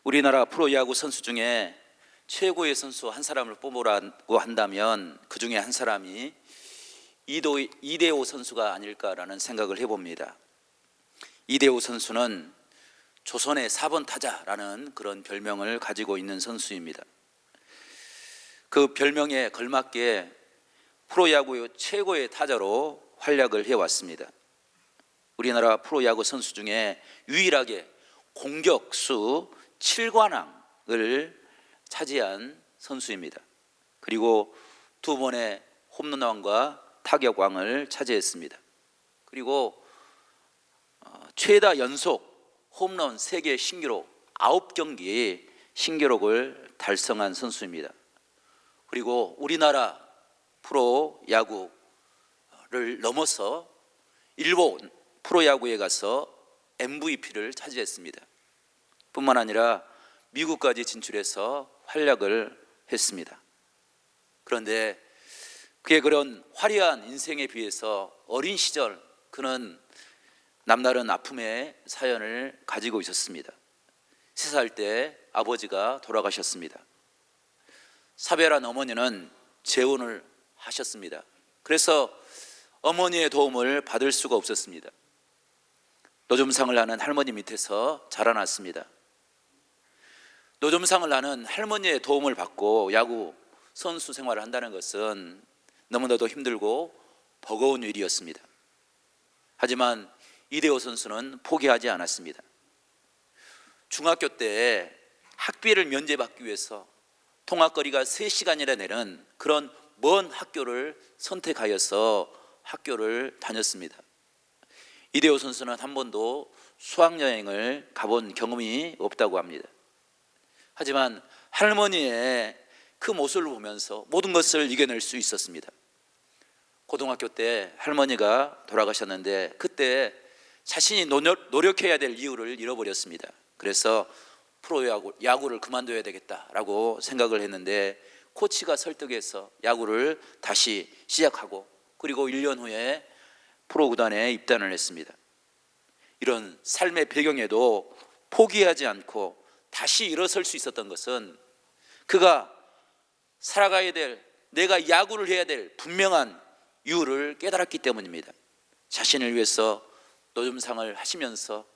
우리나라 프로야구 선수 중에 최고의 선수 한 사람을 뽑으라고 한다면 그 중에 한 사람이 이대호 선수가 아닐까라는 생각을 해봅니다. 이대호 선수는 조선의 4번 타자라는 그런 별명을 가지고 있는 선수입니다. 그 별명에 걸맞게 프로야구 최고의 타자로 활약을 해왔습니다. 우리나라 프로야구 선수 중에 유일하게 공격수 7관왕을 차지한 선수입니다. 그리고 2번의 홈런왕과 타격왕을 차지했습니다. 그리고 최다 연속 홈런 세계 신기록 9경기 신기록을 달성한 선수입니다. 그리고 우리나라 프로야구를 넘어서 일본 프로야구에 가서 MVP를 차지했습니다. 뿐만 아니라 미국까지 진출해서 활약을 했습니다. 그런데 그의 그런 화려한 인생에 비해서 어린 시절 그는 남다른 아픔의 사연을 가지고 있었습니다. 3살 때 아버지가 돌아가셨습니다. 사별한 어머니는 재혼을 하셨습니다. 그래서 어머니의 도움을 받을 수가 없었습니다. 노점상을 하는 할머니 밑에서 자라났습니다. 노점상을 하는 할머니의 도움을 받고 야구 선수 생활을 한다는 것은 너무나도 힘들고 버거운 일이었습니다. 하지만 이대호 선수는 포기하지 않았습니다. 중학교 때 학비를 면제받기 위해서 통학거리가 3시간이나 되는 그런 먼 학교를 선택하여서 학교를 다녔습니다. 이대호 선수는 한 번도 수학여행을 가본 경험이 없다고 합니다. 하지만 할머니의 그 모습을 보면서 모든 것을 이겨낼 수 있었습니다. 고등학교 때 할머니가 돌아가셨는데 그때 자신이 노력해야 될 이유를 잃어버렸습니다. 그래서 야구를 그만둬야 되겠다라고 생각을 했는데 코치가 설득해서 야구를 다시 시작하고 그리고 1년 후에 프로구단에 입단을 했습니다. 이런 삶의 배경에도 포기하지 않고 다시 일어설 수 있었던 것은 그가 살아가야 될, 내가 야구를 해야 될 분명한 이유를 깨달았기 때문입니다. 자신을 위해서 노점상을 하시면서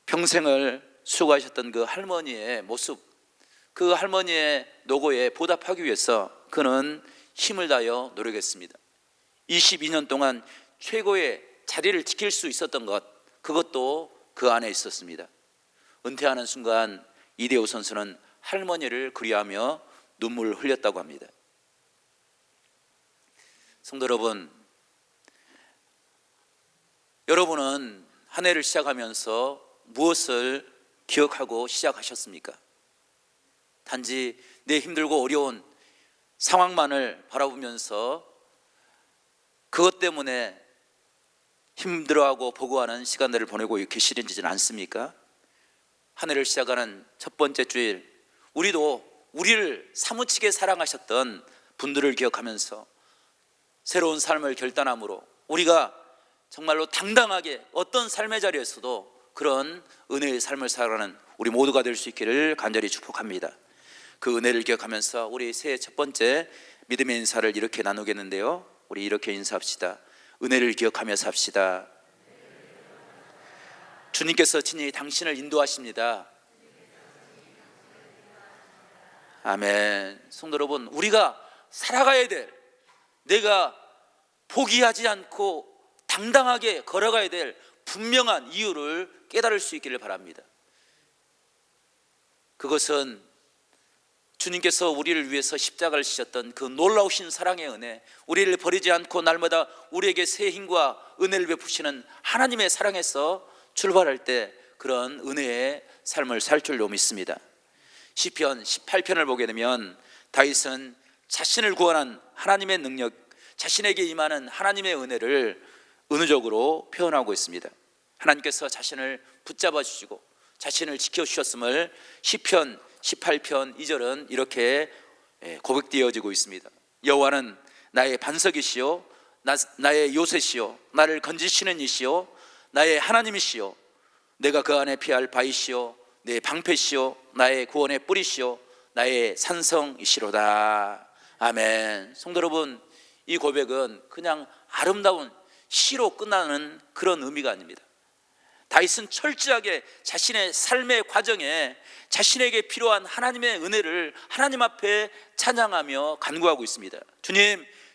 평생을 수고하셨던 그 할머니의 모습, 그 할머니의 노고에 보답하기 위해서 그는 힘을 다하여 노력했습니다. 22년 동안 최고의 자리를 지킬 수 있었던 것, 그것도 그 안에 있었습니다. 은퇴하는 순간 이대호 선수는 할머니를 그리하며 눈물을 흘렸다고 합니다. 성도 여러분, 여러분은 한 해를 시작하면서 무엇을 기억하고 시작하셨습니까? 단지 내 힘들고 어려운 상황만을 바라보면서 그것 때문에 힘들어하고 보고하는 시간들을 보내고 계시는지는 않습니까? 한 해를 시작하는 첫 번째 주일, 우리도 우리를 사무치게 사랑하셨던 분들을 기억하면서 새로운 삶을 결단함으로 우리가 정말로 당당하게 어떤 삶의 자리에서도 그런 은혜의 삶을 살아가는 우리 모두가 될 수 있기를 간절히 축복합니다. 그 은혜를 기억하면서 우리 새해 첫 번째 믿음의 인사를 이렇게 나누겠는데요, 우리 이렇게 인사합시다. 은혜를 기억하며 삽시다. 주님께서 친히 당신을 인도하십니다. 아멘. 성도 여러분, 우리가 살아가야 될, 내가 포기하지 않고 당당하게 걸어가야 될 분명한 이유를 깨달을 수 있기를 바랍니다. 그것은 주님께서 우리를 위해서 십자가를 지셨던 그 놀라우신 사랑의 은혜, 우리를 버리지 않고 날마다 우리에게 새 힘과 은혜를 베푸시는 하나님의 사랑에서 출발할 때 그런 은혜의 삶을 살 줄로 믿습니다. 시편 18편을 보게 되면 다윗은 자신을 구원한 하나님의 능력, 자신에게 임하는 하나님의 은혜를 은유적으로 표현하고 있습니다. 하나님께서 자신을 붙잡아 주시고 자신을 지켜주셨음을 시편 18편 2절은 이렇게 고백되어지고 있습니다. 여호와는 나의 반석이시요 나의 요새시요 나를 건지시는 이시요 나의 하나님이시요 내가 그 안에 피할 바이시요 내 방패시오 나의 구원의 뿌리시오 나의 산성이시로다. 아멘. 성도 여러분, 이 고백은 그냥 아름다운 시로 끝나는 그런 의미가 아닙니다. 다윗은 철저하게 자신의 삶의 과정에 자신에게 필요한 하나님의 은혜를 하나님 앞에 찬양하며 간구하고 있습니다.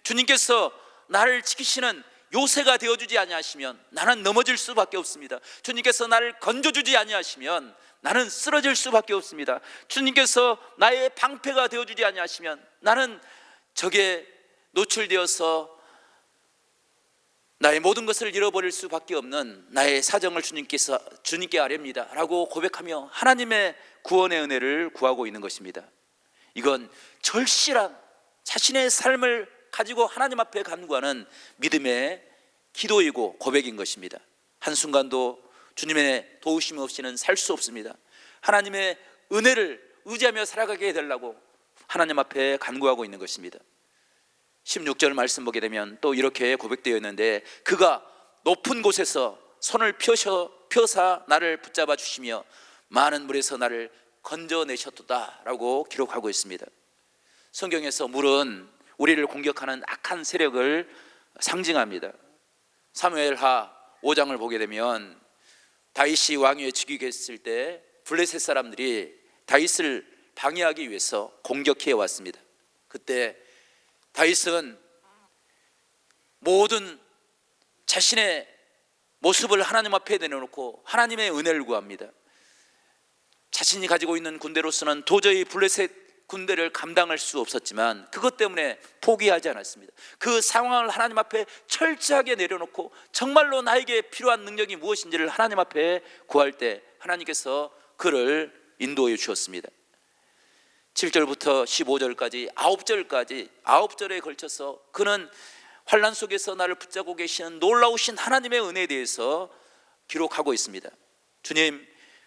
주님께서 나를 지키시는 요새가 되어주지 아니하시면 나는 넘어질 수밖에 없습니다. 주님께서 나를 건져주지 아니하시면 나는 쓰러질 수밖에 없습니다. 주님께서 나의 방패가 되어주지 아니하시면 나는 적에 노출되어서 나의 모든 것을 잃어버릴 수밖에 없는 나의 사정을 주님께 아뢰옵니다 라고 고백하며 하나님의 구원의 은혜를 구하고 있는 것입니다. 이건 절실한 자신의 삶을 가지고 하나님 앞에 간구하는 믿음의 기도이고 고백인 것입니다. 한순간도 주님의 도우심 없이는 살 수 없습니다. 하나님의 은혜를 의지하며 살아가게 해달라고 하나님 앞에 간구하고 있는 것입니다. 16절 말씀 보게 되면 또 이렇게 고백되어 있는데, 그가 높은 곳에서 손을 펴사 나를 붙잡아 주시며 많은 물에서 나를 건져내셨도다 라고 기록하고 있습니다. 성경에서 물은 우리를 공격하는 악한 세력을 상징합니다. 사무엘하 5장을 보게 되면 다윗이 왕위에 즉위했을 때 블레셋 사람들이 다윗을 방해하기 위해서 공격해 왔습니다. 그때 다윗은 모든 자신의 모습을 하나님 앞에 내려놓고 하나님의 은혜를 구합니다. 자신이 가지고 있는 군대로서는 도저히 블레셋 군대를 감당할 수 없었지만 그것 때문에 포기하지 않았습니다. 그 상황을 하나님 앞에 철저하게 내려놓고 정말로 나에게 필요한 능력이 무엇인지를 하나님 앞에 구할 때 하나님께서 그를 인도해 주셨습니다. 7절부터 15절까지 9절에 걸쳐서 그는 환난 속에서 나를 붙잡고 계시는 놀라우신 하나님의 은혜에 대해서 기록하고 있습니다.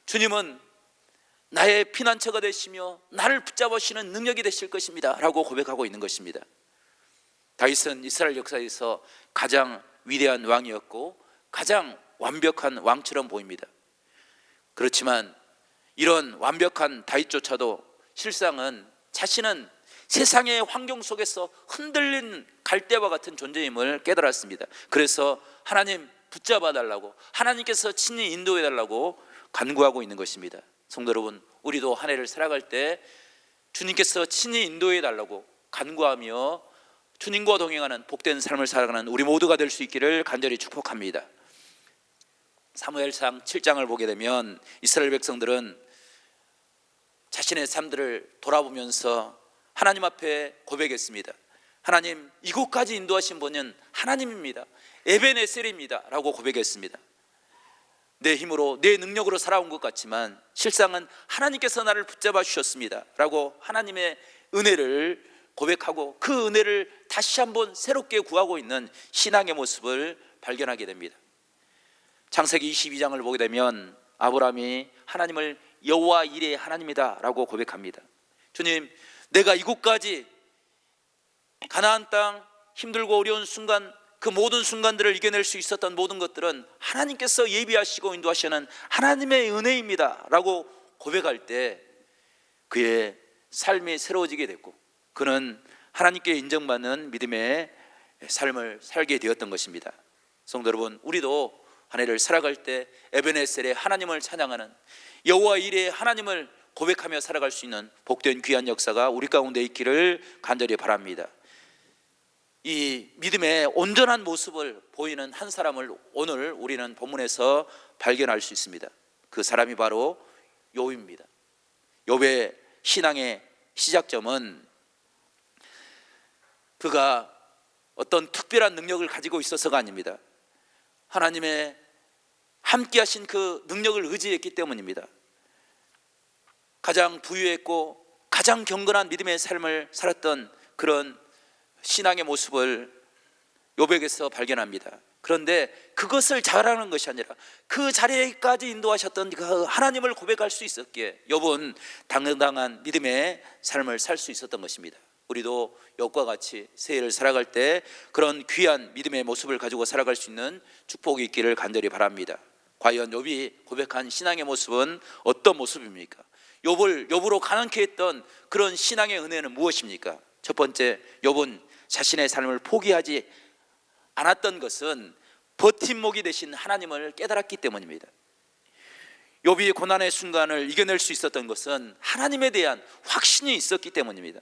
주님은 나의 피난처가 되시며 나를 붙잡으시는 능력이 되실 것입니다 라고 고백하고 있는 것입니다. 다윗은 이스라엘 역사에서 가장 위대한 왕이었고 가장 완벽한 왕처럼 보입니다. 그렇지만 이런 완벽한 다윗조차도 실상은 자신은 세상의 환경 속에서 흔들린 갈대와 같은 존재임을 깨달았습니다. 그래서 하나님 붙잡아 달라고, 하나님께서 친히 인도해 달라고 간구하고 있는 것입니다. 성도 여러분, 우리도 한 해를 살아갈 때 주님께서 친히 인도해 달라고 간구하며 주님과 동행하는 복된 삶을 살아가는 우리 모두가 될 수 있기를 간절히 축복합니다. 사무엘상 7장을 보게 되면 이스라엘 백성들은 자신의 삶들을 돌아보면서 하나님 앞에 고백했습니다. 하나님, 이곳까지 인도하신 분은 하나님입니다. 에벤에셀입니다 라고 고백했습니다. 내 힘으로 내 능력으로 살아온 것 같지만 실상은 하나님께서 나를 붙잡아 주셨습니다 라고 하나님의 은혜를 고백하고 그 은혜를 다시 한번 새롭게 구하고 있는 신앙의 모습을 발견하게 됩니다. 창세기 22장을 보게 되면 아브라함이 하나님을 여호와 이레의 하나님이다 라고 고백합니다. 주님, 내가 이곳까지 가나안 땅 힘들고 어려운 순간, 그 모든 순간들을 이겨낼 수 있었던 모든 것들은 하나님께서 예비하시고 인도하시는 하나님의 은혜입니다 라고 고백할 때 그의 삶이 새로워지게 됐고 그는 하나님께 인정받는 믿음의 삶을 살게 되었던 것입니다. 성도 여러분, 우리도 한 해를 살아갈 때 에베네셀의 하나님을 찬양하는 여호와 이레의 하나님을 고백하며 살아갈 수 있는 복된 귀한 역사가 우리 가운데 있기를 간절히 바랍니다. 이 믿음의 온전한 모습을 보이는 한 사람을 오늘 우리는 본문에서 발견할 수 있습니다. 그 사람이 바로 욥입니다. 욥의 신앙의 시작점은 그가 어떤 특별한 능력을 가지고 있어서가 아닙니다. 하나님의 함께 하신 그 능력을 의지했기 때문입니다. 가장 부유했고 가장 경건한 믿음의 삶을 살았던 그런 신앙의 모습을 욥에게서 발견합니다. 그런데 그것을 잘하는 것이 아니라 그 자리에까지 인도하셨던 그 하나님을 고백할 수 있었기에 욥은 당당한 믿음의 삶을 살 수 있었던 것입니다. 우리도 욥과 같이 새해를 살아갈 때 그런 귀한 믿음의 모습을 가지고 살아갈 수 있는 축복이 있기를 간절히 바랍니다. 과연 욥이 고백한 신앙의 모습은 어떤 모습입니까? 욥으로 가난케 했던 그런 신앙의 은혜는 무엇입니까? 첫 번째, 욥은 자신의 삶을 포기하지 않았던 것은 버팀목이 되신 하나님을 깨달았기 때문입니다. 욥이 고난의 순간을 이겨낼 수 있었던 것은 하나님에 대한 확신이 있었기 때문입니다.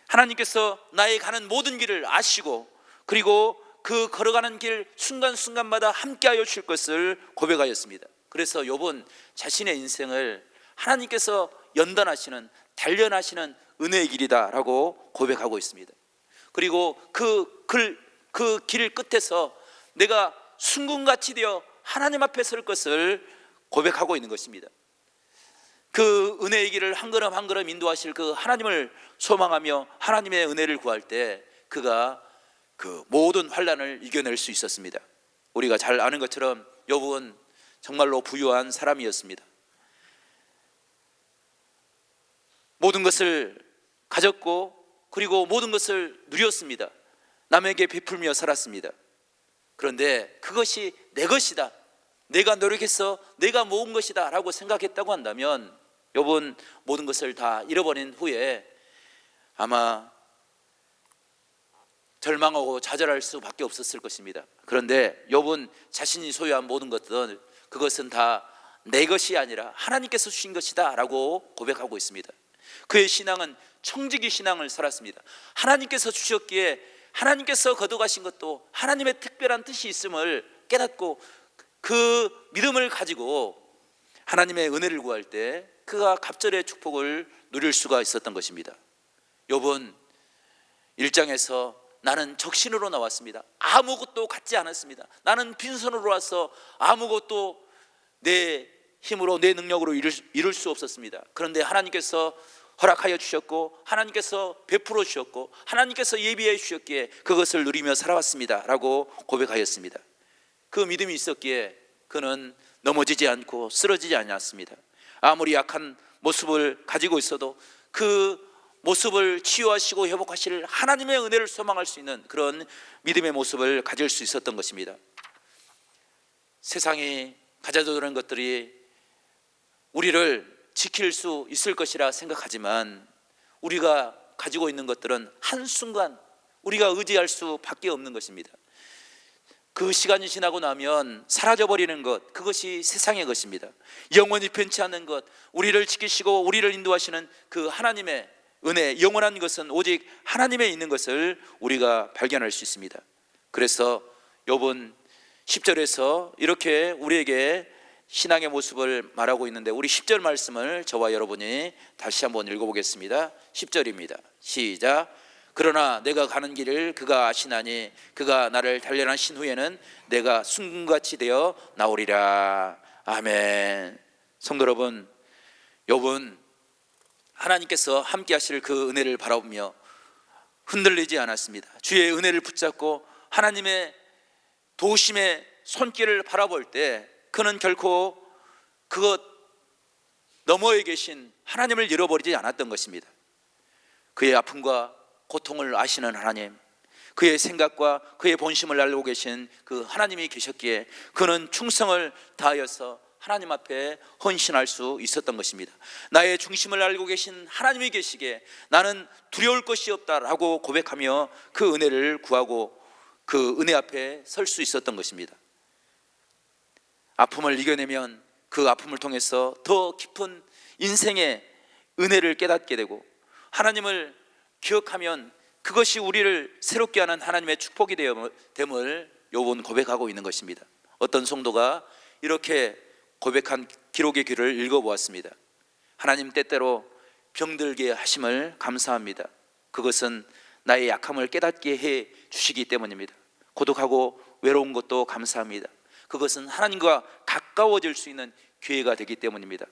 하나님께서 나의 가는 모든 길을 아시고, 그리고 그 걸어가는 길 순간순간마다 함께하여 주실 것을 고백하였습니다. 그래서 욥은 자신의 인생을 하나님께서 연단하시는, 단련하시는 은혜의 길이다라고 고백하고 있습니다. 그리고 그 길 끝에서 내가 순금같이 되어 하나님 앞에 설 것을 고백하고 있는 것입니다. 그 은혜의 길을 한 걸음 한 걸음 인도하실 그 하나님을 소망하며 하나님의 은혜를 구할 때 그가 그 모든 환난을 이겨낼 수 있었습니다. 우리가 잘 아는 것처럼 욥은 정말로 부유한 사람이었습니다. 모든 것을 가졌고, 그리고 모든 것을 누렸습니다. 남에게 베풀며 살았습니다. 그런데 그것이 내 것이다, 내가 노력해서 내가 모은 것이다 라고 생각했다고 한다면 욥은 모든 것을 다 잃어버린 후에 아마 절망하고 좌절할 수밖에 없었을 것입니다. 그런데 욥은 자신이 소유한 모든 것들, 그것은 다 내 것이 아니라 하나님께서 주신 것이다 라고 고백하고 있습니다. 그의 신앙은 청지기 신앙을 살았습니다. 하나님께서 주셨기에 하나님께서 거둬가신 것도 하나님의 특별한 뜻이 있음을 깨닫고 그 믿음을 가지고 하나님의 은혜를 구할 때 그가 갑절의 축복을 누릴 수가 있었던 것입니다. 욥은 1장에서 나는 적신으로 나왔습니다. 아무것도 갖지 않았습니다. 나는 빈손으로 와서 아무것도 내 힘으로 내 능력으로 이룰 수 없었습니다. 그런데 하나님께서 허락하여 주셨고, 하나님께서 베풀어 주셨고, 하나님께서 예비해 주셨기에 그것을 누리며 살아왔습니다 라고 고백하였습니다. 그 믿음이 있었기에 그는 넘어지지 않고 쓰러지지 않았습니다. 아무리 약한 모습을 가지고 있어도 그 모습을 치유하시고 회복하실 하나님의 은혜를 소망할 수 있는 그런 믿음의 모습을 가질 수 있었던 것입니다. 세상이 가져다주는 것들이 우리를 지킬 수 있을 것이라 생각하지만 우리가 가지고 있는 것들은 한순간 우리가 의지할 수밖에 없는 것입니다. 그 시간이 지나고 나면 사라져버리는 것, 그것이 세상의 것입니다. 영원히 변치 않는 것, 우리를 지키시고 우리를 인도하시는 그 하나님의 은혜, 영원한 것은 오직 하나님에 있는 것을 우리가 발견할 수 있습니다. 그래서 욥은 10절에서 이렇게 우리에게 신앙의 모습을 말하고 있는데, 우리 10절 말씀을 저와 여러분이 다시 한번 읽어보겠습니다. 10절입니다. 시작. 그러나 내가 가는 길을 그가 아시나니 그가 나를 단련하신 후에는 내가 순금같이 되어 나오리라. 아멘. 성도 여러분, 욥은 하나님께서 함께 하실 그 은혜를 바라보며 흔들리지 않았습니다. 주의 은혜를 붙잡고 하나님의 도우심의 손길을 바라볼 때 그는 결코 그것 너머에 계신 하나님을 잃어버리지 않았던 것입니다. 그의 아픔과 고통을 아시는 하나님, 그의 생각과 그의 본심을 알고 계신 그 하나님이 계셨기에 그는 충성을 다하여서 하나님 앞에 헌신할 수 있었던 것입니다. 나의 중심을 알고 계신 하나님이 계시기에 나는 두려울 것이 없다라고 고백하며 그 은혜를 구하고 그 은혜 앞에 설 수 있었던 것입니다. 아픔을 이겨내면 그 아픔을 통해서 더 깊은 인생의 은혜를 깨닫게 되고, 하나님을 기억하면 그것이 우리를 새롭게 하는 하나님의 축복이 됨을 욥은 고백하고 있는 것입니다. 어떤 성도가 이렇게 고백한 기록의 글을 읽어보았습니다. 하나님 때때로 병들게 하심을 감사합니다. 그것은 나의 약함을 깨닫게 해 주시기 때문입니다. 고독하고 외로운 것도 감사합니다. 그것은 하나님과 가까워질 수 있는 기회가 되기 때문입니다.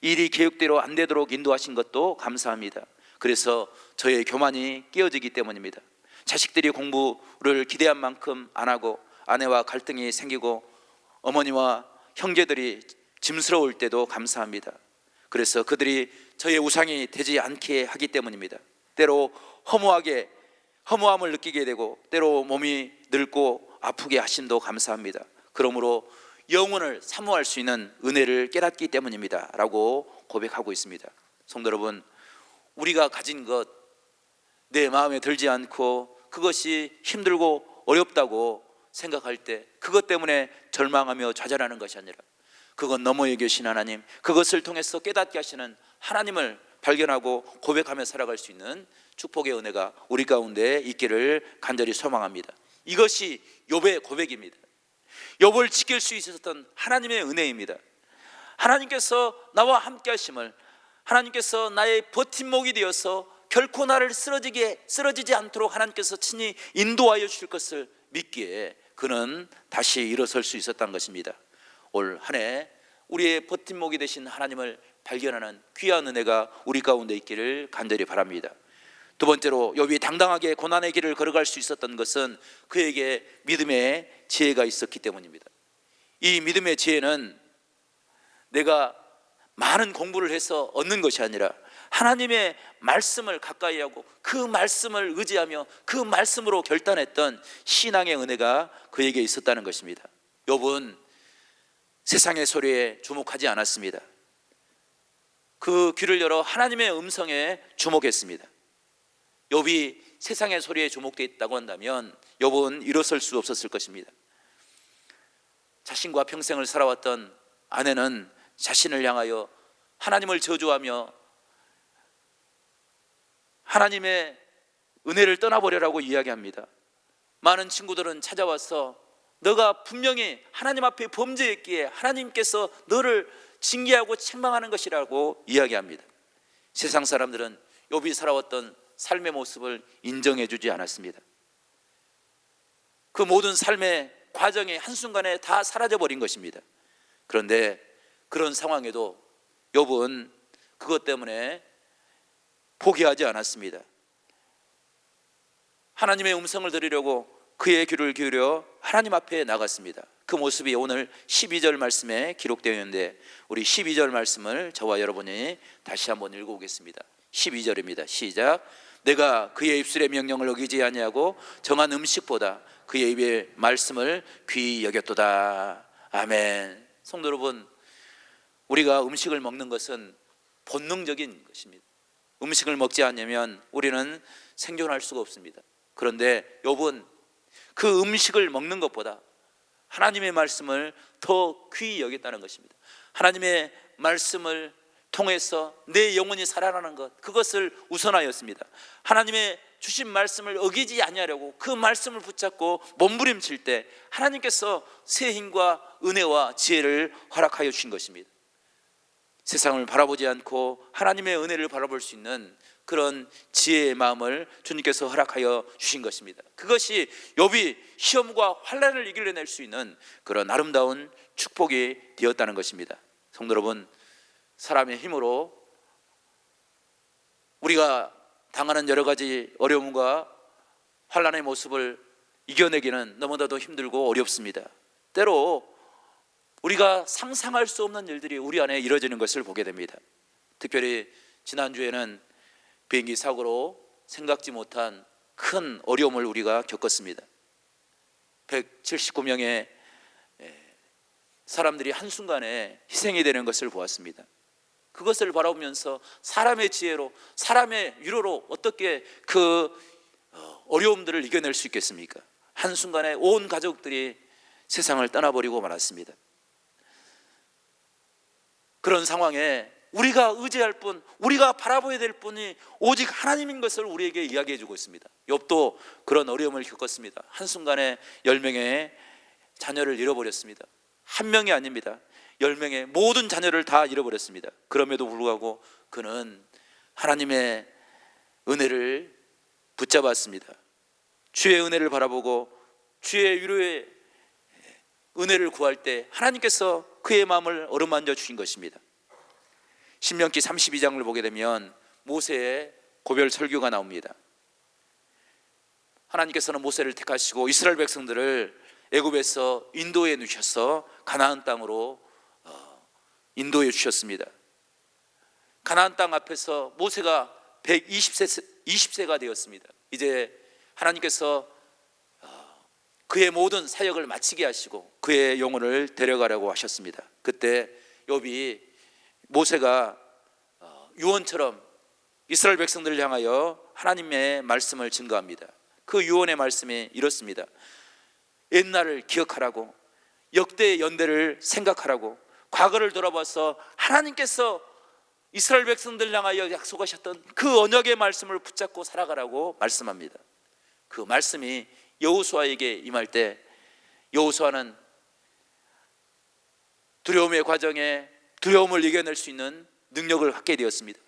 일이 계획대로 안 되도록 인도하신 것도 감사합니다. 그래서 저의 교만이 깨어지기 때문입니다. 자식들이 공부를 기대한 만큼 안 하고 아내와 갈등이 생기고 어머니와 형제들이 짐스러울 때도 감사합니다. 그래서 그들이 저의 우상이 되지 않게 하기 때문입니다. 때로 허무함을 느끼게 되고 때로 몸이 늙고 아프게 하심도 감사합니다. 그러므로 영혼을 사모할 수 있는 은혜를 깨닫기 때문입니다 라고 고백하고 있습니다. 성도 여러분, 우리가 가진 것 내 마음에 들지 않고 그것이 힘들고 어렵다고 생각할 때 그것 때문에 절망하며 좌절하는 것이 아니라 그건 너머에 계신 하나님, 그것을 통해서 깨닫게 하시는 하나님을 발견하고 고백하며 살아갈 수 있는 축복의 은혜가 우리 가운데 있기를 간절히 소망합니다. 이것이 욥의 고백입니다. 욥을 지킬 수 있었던 하나님의 은혜입니다. 하나님께서 나와 함께 하심을, 하나님께서 나의 버팀목이 되어서 결코 나를 쓰러지지 않도록 하나님께서 친히 인도하여 주실 것을 믿기에 그는 다시 일어설 수 있었던 것입니다. 올 한 해 우리의 버팀목이 되신 하나님을 발견하는 귀한 은혜가 우리 가운데 있기를 간절히 바랍니다. 두 번째로 욥이 당당하게 고난의 길을 걸어갈 수 있었던 것은 그에게 믿음의 지혜가 있었기 때문입니다. 이 믿음의 지혜는 내가 많은 공부를 해서 얻는 것이 아니라 하나님의 말씀을 가까이 하고 그 말씀을 의지하며 그 말씀으로 결단했던 신앙의 은혜가 그에게 있었다는 것입니다. 욥은 세상의 소리에 주목하지 않았습니다. 그 귀를 열어 하나님의 음성에 주목했습니다. 욥이 세상의 소리에 주목되어 있다고 한다면 욥은 일어설 수 없었을 것입니다. 자신과 평생을 살아왔던 아내는 자신을 향하여 하나님을 저주하며 하나님의 은혜를 떠나버려라고 이야기합니다. 많은 친구들은 찾아와서 너가 분명히 하나님 앞에 범죄했기에 하나님께서 너를 징계하고 책망하는 것이라고 이야기합니다. 세상 사람들은 욥이 살아왔던 삶의 모습을 인정해 주지 않았습니다. 그 모든 삶의 과정이 한순간에 다 사라져버린 것입니다. 그런데 그런 상황에도 욥은 그것 때문에 포기하지 않았습니다. 하나님의 음성을 들으려고 그의 귀를 기울여 하나님 앞에 나갔습니다. 그 모습이 오늘 12절 말씀에 기록되어 있는데 우리 12절 말씀을 저와 여러분이 다시 한번 읽어보겠습니다. 12절입니다. 시작. 내가 그의 입술의 명령을 어기지 아니하고 정한 음식보다 그의 입의 말씀을 귀히 여겼도다. 아멘. 성도 여러분, 우리가 음식을 먹는 것은 본능적인 것입니다. 음식을 먹지 않으면 우리는 생존할 수가 없습니다. 그런데 욥은 그 음식을 먹는 것보다 하나님의 말씀을 더 귀히 여겼다는 것입니다. 하나님의 말씀을 통해서 내 영혼이 살아나는 것, 그것을 우선하였습니다. 하나님의 주신 말씀을 어기지 아니하려고 그 말씀을 붙잡고 몸부림칠 때 하나님께서 새 힘과 은혜와 지혜를 허락하여 주신 것입니다. 세상을 바라보지 않고 하나님의 은혜를 바라볼 수 있는 그런 지혜의 마음을 주님께서 허락하여 주신 것입니다. 그것이 욥이 시험과 환난을 이겨낼 수 있는 그런 아름다운 축복이 되었다는 것입니다. 성도 여러분, 사람의 힘으로 우리가 당하는 여러 가지 어려움과 환난의 모습을 이겨내기는 너무나도 힘들고 어렵습니다. 때로 우리가 상상할 수 없는 일들이 우리 안에 이루어지는 것을 보게 됩니다. 특별히 지난주에는 비행기 사고로 생각지 못한 큰 어려움을 우리가 겪었습니다. 179명의 사람들이 한순간에 희생이 되는 것을 보았습니다. 그것을 바라보면서 사람의 지혜로, 사람의 위로로 어떻게 그 어려움들을 이겨낼 수 있겠습니까? 한순간에 온 가족들이 세상을 떠나버리고 말았습니다. 그런 상황에 우리가 의지할 분, 우리가 바라봐야 될 분이 오직 하나님인 것을 우리에게 이야기해 주고 있습니다. 욥도 그런 어려움을 겪었습니다. 한순간에 10명의 자녀를 잃어버렸습니다. 한 명이 아닙니다. 10명의 모든 자녀를 다 잃어버렸습니다. 그럼에도 불구하고 그는 하나님의 은혜를 붙잡았습니다. 주의 은혜를 바라보고 주의 위로의 은혜를 구할 때 하나님께서 그의 마음을 어루만져 주신 것입니다. 신명기 32장을 보게 되면 모세의 고별 설교가 나옵니다. 하나님께서는 모세를 택하시고 이스라엘 백성들을 애굽에서 인도해 주셔서 가나안 땅으로 인도해 주셨습니다. 가나안 땅 앞에서 모세가 120세가 되었습니다. 이제 하나님께서 그의 모든 사역을 마치게 하시고 그의 영혼을 데려가라고 하셨습니다. 그때 욥이 모세가 유언처럼 이스라엘 백성들을 향하여 하나님의 말씀을 증거합니다. 그 유언의 말씀이 이렇습니다. 옛날을 기억하라고, 역대의 연대를 생각하라고, 과거를 돌아봐서 하나님께서 이스라엘 백성들을 향하여 약속하셨던 그 언약의 말씀을 붙잡고 살아가라고 말씀합니다. 그 말씀이 여호수아에게 임할 때 여호수아는 두려움의 과정에 두려움을 이겨낼 수 있는 능력을 갖게 되었습니다.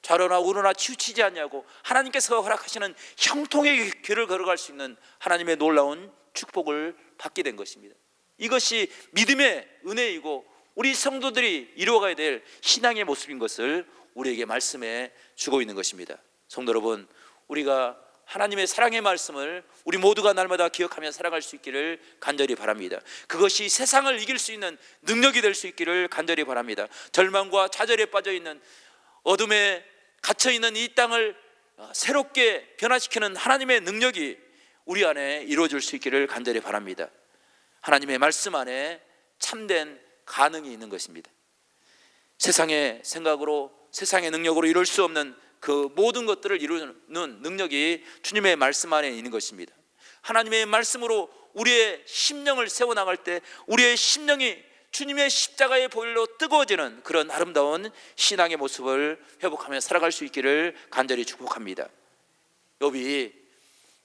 좌로나 우로나 치우치지 않냐고 하나님께서 허락하시는 형통의 길을 걸어갈 수 있는 하나님의 놀라운 축복을 받게 된 것입니다. 이것이 믿음의 은혜이고 우리 성도들이 이루어가야 될 신앙의 모습인 것을 우리에게 말씀해 주고 있는 것입니다. 성도 여러분, 우리가 하나님의 사랑의 말씀을 우리 모두가 날마다 기억하며 살아갈 수 있기를 간절히 바랍니다. 그것이 세상을 이길 수 있는 능력이 될 수 있기를 간절히 바랍니다. 절망과 좌절에 빠져있는, 어둠에 갇혀있는 이 땅을 새롭게 변화시키는 하나님의 능력이 우리 안에 이루어질 수 있기를 간절히 바랍니다. 하나님의 말씀 안에 참된 가능이 있는 것입니다. 세상의 생각으로, 세상의 능력으로 이룰 수 없는 그 모든 것들을 이루는 능력이 주님의 말씀 안에 있는 것입니다. 하나님의 말씀으로 우리의 심령을 세워나갈 때 우리의 심령이 주님의 십자가의 보혈로 뜨거워지는 그런 아름다운 신앙의 모습을 회복하며 살아갈 수 있기를 간절히 축복합니다. 욥이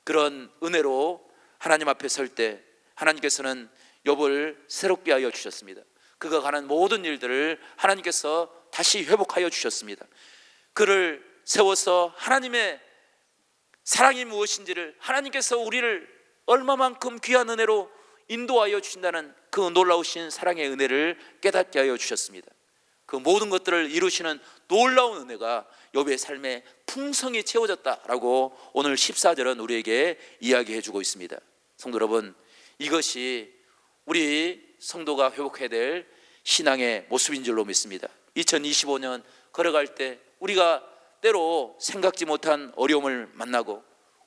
그런 은혜로 하나님 앞에 설 때 하나님께서는 욥을 새롭게 하여 주셨습니다. 그가 가는 모든 일들을 하나님께서 다시 회복하여 주셨습니다. 그를 세워서 하나님의 사랑이 무엇인지를, 하나님께서 우리를 얼마만큼 귀한 은혜로 인도하여 주신다는 그 놀라우신 사랑의 은혜를 깨닫게 하여 주셨습니다. 그 모든 것들을 이루시는 놀라운 은혜가 욥의 삶에 풍성히 채워졌다라고 오늘 14절은 우리에게 이야기해 주고 있습니다. 성도 여러분, 이것이 우리 성도가 회복해야 될 신앙의 모습인 줄로 믿습니다. 2025년 걸어갈 때 우리가 때로 생각지 못한 어려움을 만나고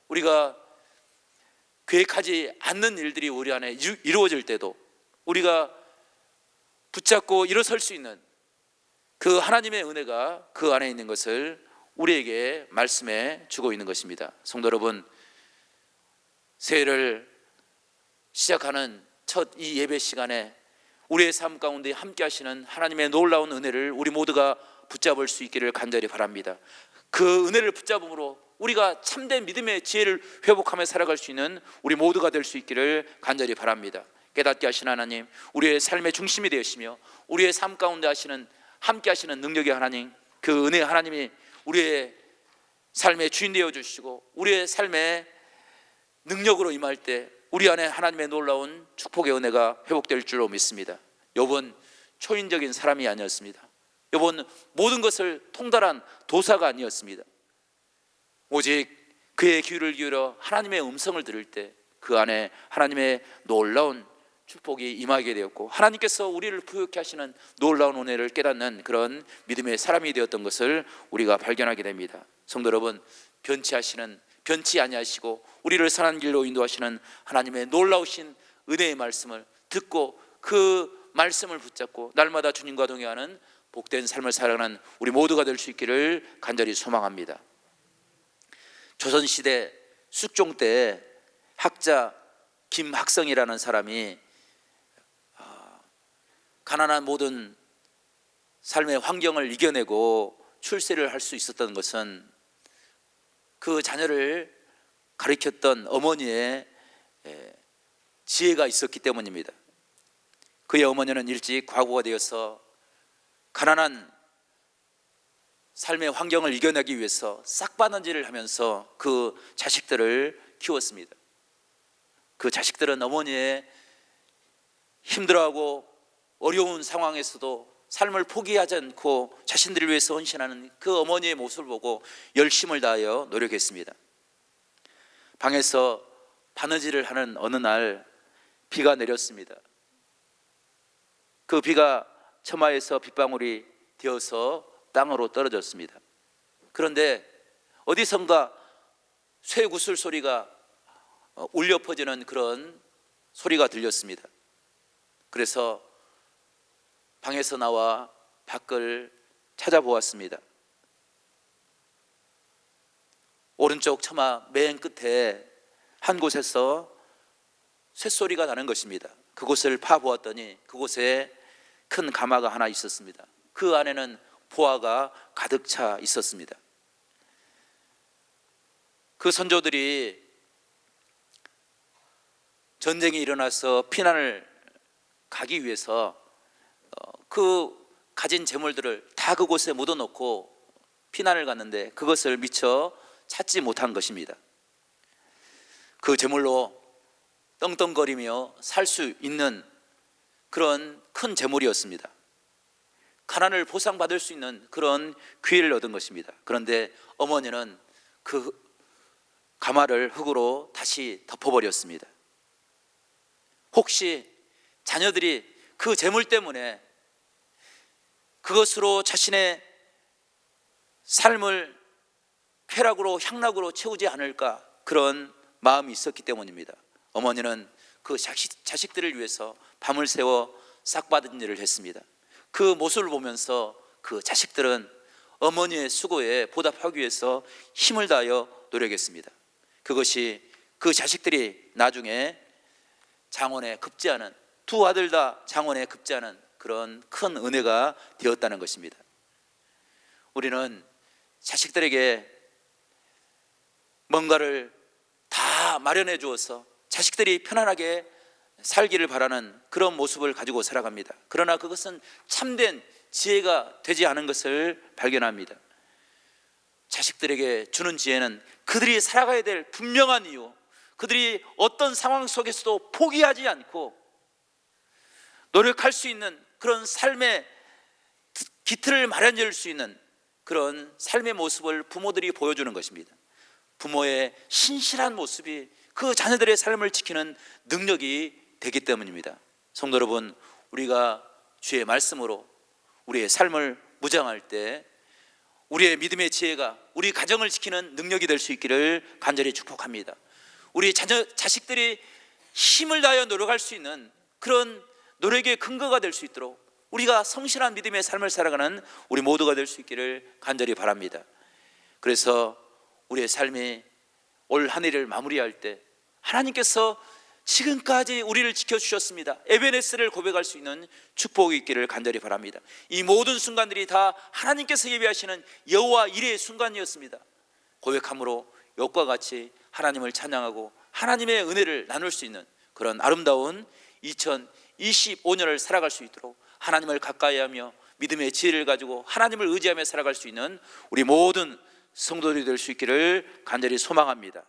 우리가 계획하지 않는 일들이 우리 안에 이루어질 때도 우리가 붙잡고 일어설 수 있는 그 하나님의 은혜가 그 안에 있는 것을 우리에게 말씀해 주고 있는 것입니다. 성도 여러분, 새해를 시작하는 첫 이 예배 시간에 우리의 삶 가운데 함께 하시는 하나님의 놀라운 은혜를 우리 모두가 붙잡을 수 있기를 간절히 바랍니다. 그 은혜를 붙잡음으로 우리가 참된 믿음의 지혜를 회복하며 살아갈 수 있는 우리 모두가 될 수 있기를 간절히 바랍니다. 깨닫게 하시는 하나님, 우리의 삶의 중심이 되시며 우리의 삶 가운데 함께 하시는 능력의 하나님, 그 은혜의 하나님이 우리의 삶의 주인 되어 주시고 우리의 삶의 능력으로 임할 때 우리 안에 하나님의 놀라운 축복의 은혜가 회복될 줄로 믿습니다. 욥은 초인적인 사람이 아니었습니다. 욥은 모든 것을 통달한 도사가 아니었습니다. 오직 그의 귀를 기울여 하나님의 음성을 들을 때 그 안에 하나님의 놀라운 축복이 임하게 되었고 하나님께서 우리를 부유케 하시는 놀라운 은혜를 깨닫는 그런 믿음의 사람이 되었던 것을 우리가 발견하게 됩니다. 성도 여러분, 변치 아니하시고 우리를 선한 길로 인도하시는 하나님의 놀라우신 은혜의 말씀을 듣고 그 말씀을 붙잡고 날마다 주님과 동행하는 복된 삶을 살아가는 우리 모두가 될 수 있기를 간절히 소망합니다. 조선시대 숙종 때 학자 김학성이라는 사람이 가난한 모든 삶의 환경을 이겨내고 출세를 할 수 있었던 것은 그 자녀를 가르쳤던 어머니의 지혜가 있었기 때문입니다. 그의 어머니는 일찍 과부가 되어서 가난한 삶의 환경을 이겨내기 위해서 싹바느질을 하면서 그 자식들을 키웠습니다. 그 자식들은 어머니의 힘들어하고 어려운 상황에서도 삶을 포기하지 않고 자신들을 위해서 헌신하는 그 어머니의 모습을 보고 열심을 다하여 노력했습니다. 방에서 바느질을 하는 어느 날 비가 내렸습니다. 그 비가 처마에서 빗방울이 되어서 땅으로 떨어졌습니다. 그런데 어디선가 쇠구슬 소리가 울려 퍼지는 그런 소리가 들렸습니다. 그래서 방에서 나와 밖을 찾아보았습니다. 오른쪽 처마 맨 끝에 한 곳에서 쇳소리가 나는 것입니다. 그곳을 파보았더니 그곳에 큰 가마가 하나 있었습니다. 그 안에는 보화가 가득 차 있었습니다. 그 선조들이 전쟁이 일어나서 피난을 가기 위해서 그 가진 재물들을 다 그곳에 묻어놓고 피난을 갔는데 그것을 미처 찾지 못한 것입니다. 그 재물로 떵떵거리며 살 수 있는 그런 큰 재물이었습니다. 가난을 보상받을 수 있는 그런 기회를 얻은 것입니다. 그런데 어머니는 그 가마를 흙으로 다시 덮어버렸습니다. 혹시 자녀들이 그 재물 때문에 그것으로 자신의 삶을 쾌락으로 향락으로 채우지 않을까, 그런 마음이 있었기 때문입니다. 어머니는 그 자식들을 위해서 밤을 새워 싹받은 일을 했습니다. 그 모습을 보면서 그 자식들은 어머니의 수고에 보답하기 위해서 힘을 다하여 노력했습니다. 그것이 그 자식들이 나중에 장원에 급제하는, 두 아들 다 장원에 급제하는 그런 큰 은혜가 되었다는 것입니다. 우리는 자식들에게 뭔가를 다 마련해 주어서 자식들이 편안하게 살기를 바라는 그런 모습을 가지고 살아갑니다. 그러나 그것은 참된 지혜가 되지 않은 것을 발견합니다. 자식들에게 주는 지혜는 그들이 살아가야 될 분명한 이유, 그들이 어떤 상황 속에서도 포기하지 않고 노력할 수 있는 그런 삶의 기틀을 마련해 줄 수 있는 그런 삶의 모습을 부모들이 보여주는 것입니다. 부모의 신실한 모습이 그 자녀들의 삶을 지키는 능력이 되기 때문입니다. 성도 여러분, 우리가 주의 말씀으로 우리의 삶을 무장할 때 우리의 믿음의 지혜가 우리 가정을 지키는 능력이 될 수 있기를 간절히 축복합니다. 우리 자식들이 힘을 다하여 노력할 수 있는 그런 노력의 근거가 될 수 있도록 우리가 성실한 믿음의 삶을 살아가는 우리 모두가 될 수 있기를 간절히 바랍니다. 그래서 우리의 삶이 올 한 해를 마무리할 때 하나님께서 지금까지 우리를 지켜주셨습니다, 에베네스를 고백할 수 있는 축복이 있기를 간절히 바랍니다. 이 모든 순간들이 다 하나님께서 예비하시는 여호와 이레의 순간이었습니다. 고백함으로 욥과 같이 하나님을 찬양하고 하나님의 은혜를 나눌 수 있는 그런 아름다운 2025년을 살아갈 수 있도록 하나님을 가까이하며 믿음의 지혜를 가지고 하나님을 의지하며 살아갈 수 있는 우리 모든 성도들이 될 수 있기를 간절히 소망합니다.